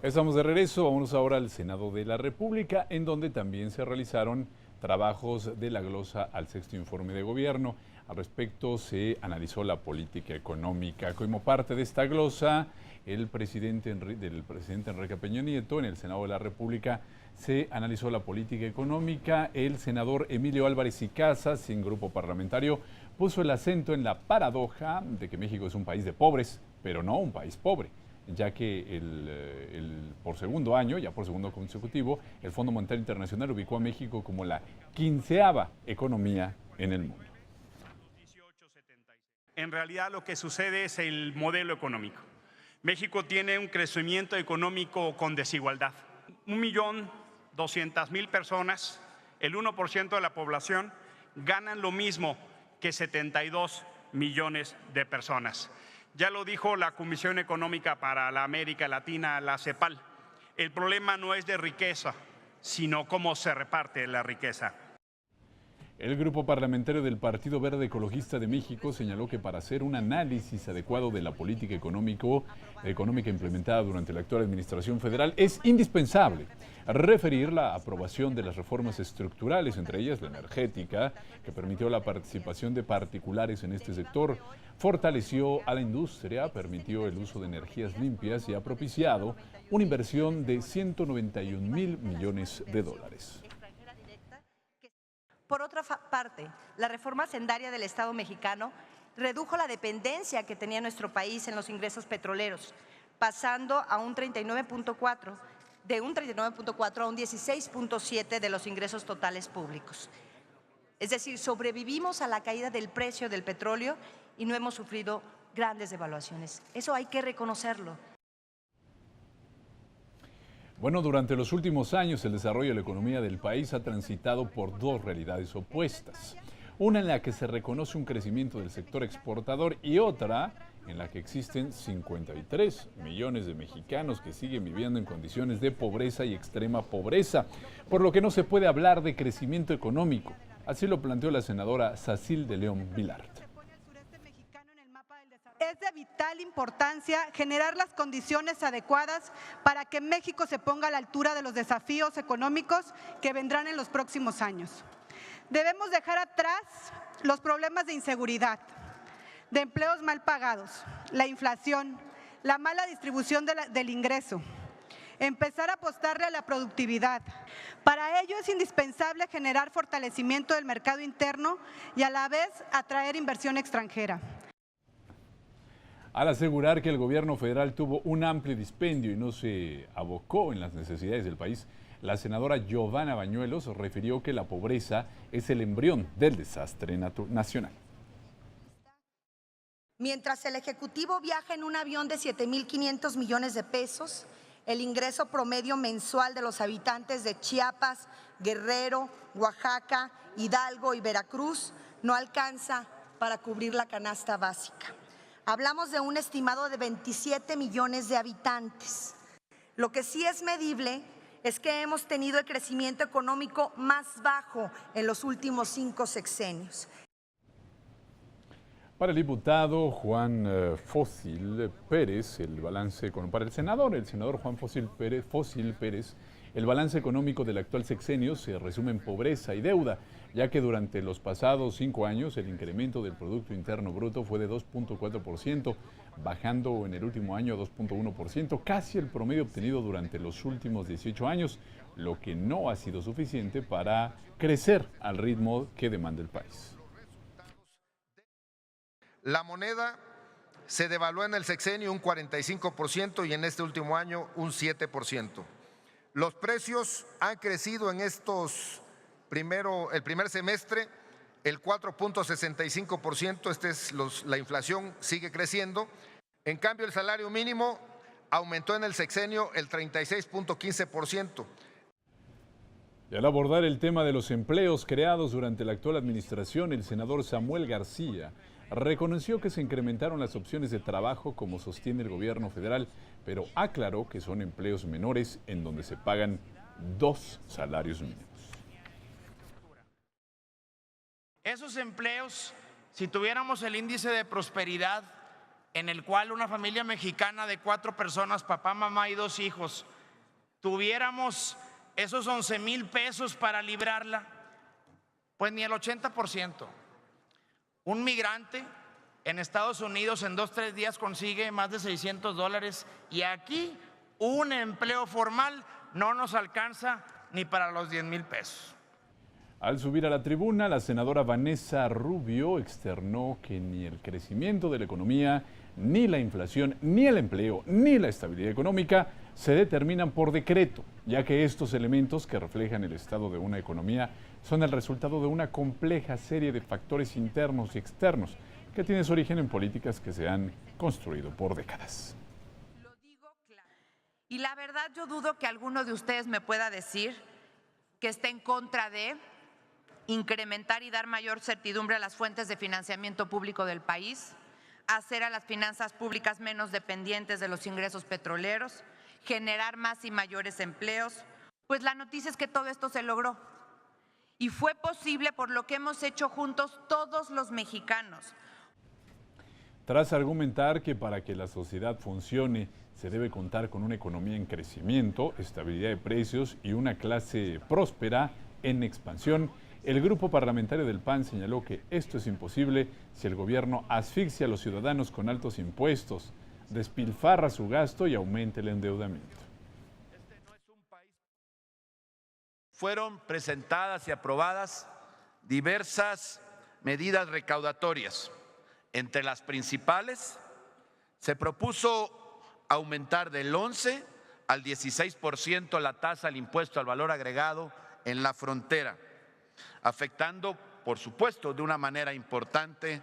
Estamos de regreso, vámonos ahora al Senado de la República, en donde también se realizaron trabajos de la glosa al sexto informe de gobierno. Al respecto se analizó la política económica. Como parte de esta glosa, del presidente Enrique Peña Nieto en el Senado de la República se analizó la política económica. El senador Emilio Álvarez y Casas, sin grupo parlamentario, puso el acento en la paradoja de que México es un país de pobres, pero no un país pobre, ya que por segundo año, ya por segundo consecutivo, el Fondo Monetario Internacional ubicó a México como la 15ª economía en el mundo. En realidad lo que sucede es el modelo económico. México tiene un crecimiento económico con desigualdad. 1.200.000 personas, el 1% de la población, ganan lo mismo que 72 millones de personas. Ya lo dijo la Comisión Económica para la América Latina, la CEPAL. El problema no es de riqueza, sino cómo se reparte la riqueza. El grupo parlamentario del Partido Verde Ecologista de México señaló que para hacer un análisis adecuado de la política económica implementada durante la actual administración federal es indispensable referir la aprobación de las reformas estructurales, entre ellas la energética, que permitió la participación de particulares en este sector, fortaleció a la industria, permitió el uso de energías limpias y ha propiciado una inversión de 191.000 millones de dólares. Por otra parte, la reforma hacendaria del Estado mexicano redujo la dependencia que tenía nuestro país en los ingresos petroleros, pasando a un 39.4, de un 39.4 a un 16.7 de los ingresos totales públicos. Es decir, sobrevivimos a la caída del precio del petróleo y no hemos sufrido grandes devaluaciones. Eso hay que reconocerlo. Bueno, durante los últimos años el desarrollo de la economía del país ha transitado por dos realidades opuestas. Una en la que se reconoce un crecimiento del sector exportador y otra en la que existen 53 millones de mexicanos que siguen viviendo en condiciones de pobreza y extrema pobreza, por lo que no se puede hablar de crecimiento económico. Así lo planteó la senadora Sacil de León Vilart. Es de vital importancia generar las condiciones adecuadas para que México se ponga a la altura de los desafíos económicos que vendrán en los próximos años. Debemos dejar atrás los problemas de inseguridad, de empleos mal pagados, la inflación, la mala distribución del ingreso, empezar a apostarle a la productividad. Para ello es indispensable generar fortalecimiento del mercado interno y a la vez atraer inversión extranjera. Al asegurar que el gobierno federal tuvo un amplio dispendio y no se abocó en las necesidades del país, la senadora Giovanna Bañuelos refirió que la pobreza es el embrión del desastre nacional. Mientras el Ejecutivo viaja en un avión de 7.500 millones de pesos, el ingreso promedio mensual de los habitantes de Chiapas, Guerrero, Oaxaca, Hidalgo y Veracruz no alcanza para cubrir la canasta básica. Hablamos de un estimado de 27 millones de habitantes. Lo que sí es medible es que hemos tenido el crecimiento económico más bajo en los últimos 5 sexenios. Para el diputado Juan Fósil Pérez, para el senador Juan Fósil Pérez, el balance económico del actual sexenio se resume en pobreza y deuda, ya que durante los pasados 5 años el incremento del Producto Interno Bruto fue de 2.4%, bajando en el último año a 2.1%, casi el promedio obtenido durante los últimos 18 años, lo que no ha sido suficiente para crecer al ritmo que demanda el país. La moneda se devaluó en el sexenio un 45% y en este último año un 7%. Los precios han crecido en el primer semestre el 4.65%, la inflación sigue creciendo. En cambio, el salario mínimo aumentó en el sexenio el 36.15%. Y al abordar el tema de los empleos creados durante la actual administración, el senador Samuel García reconoció que se incrementaron las opciones de trabajo como sostiene el gobierno federal, pero aclaró que son empleos menores en donde se pagan 2 salarios mínimos. Esos empleos, si tuviéramos el índice de prosperidad en el cual una familia mexicana de 4 personas, papá, mamá y 2 hijos, tuviéramos esos 11,000 pesos para librarla, pues ni el 80%. Un migrante en Estados Unidos en 2 o 3 días consigue más de $600 y aquí un empleo formal no nos alcanza ni para los 10,000 pesos. Al subir a la tribuna, la senadora Vanessa Rubio externó que ni el crecimiento de la economía, ni la inflación, ni el empleo, ni la estabilidad económica se determinan por decreto, ya que estos elementos que reflejan el estado de una economía son el resultado de una compleja serie de factores internos y externos que tienen su origen en políticas que se han construido por décadas. Lo digo claro. Y la verdad yo dudo que alguno de ustedes me pueda decir que esté en contra de incrementar y dar mayor certidumbre a las fuentes de financiamiento público del país, hacer a las finanzas públicas menos dependientes de los ingresos petroleros, generar más y mayores empleos. Pues la noticia es que todo esto se logró y fue posible por lo que hemos hecho juntos todos los mexicanos. Tras argumentar que para que la sociedad funcione se debe contar con una economía en crecimiento, estabilidad de precios y una clase próspera en expansión, el grupo parlamentario del PAN señaló que esto es imposible si el gobierno asfixia a los ciudadanos con altos impuestos, despilfarra su gasto y aumenta el endeudamiento. Fueron presentadas y aprobadas diversas medidas recaudatorias. Entre las principales, se propuso aumentar del 11 al 16% la tasa del impuesto al valor agregado en la frontera, afectando, por supuesto, de una manera importante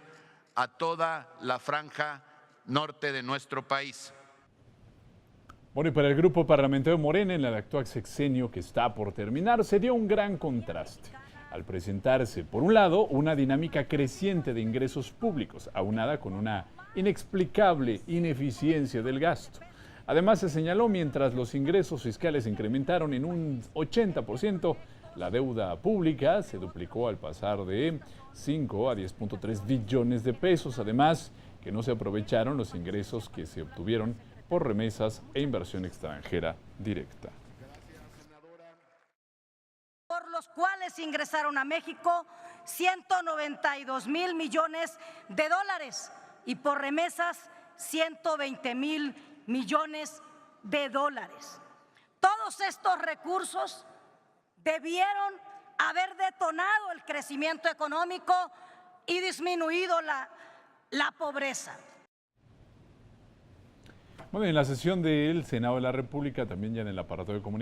a toda la franja norte de nuestro país. Bueno, y para el grupo parlamentario Morena, en el actual sexenio que está por terminar, se dio un gran contraste al presentarse, por un lado, una dinámica creciente de ingresos públicos, aunada con una inexplicable ineficiencia del gasto. Además, se señaló, mientras los ingresos fiscales incrementaron en un 80%, la deuda pública se duplicó al pasar de 5 a 10.3 billones de pesos. Además, que no se aprovecharon los ingresos que se obtuvieron por remesas e inversión extranjera directa. Por los cuales ingresaron a México 192,000 millones de dólares y por remesas 120,000 millones de dólares. Todos estos recursos debieron haber detonado el crecimiento económico y disminuido la pobreza. Bueno, en la sesión del Senado de la República, también ya en el aparato de comunicación,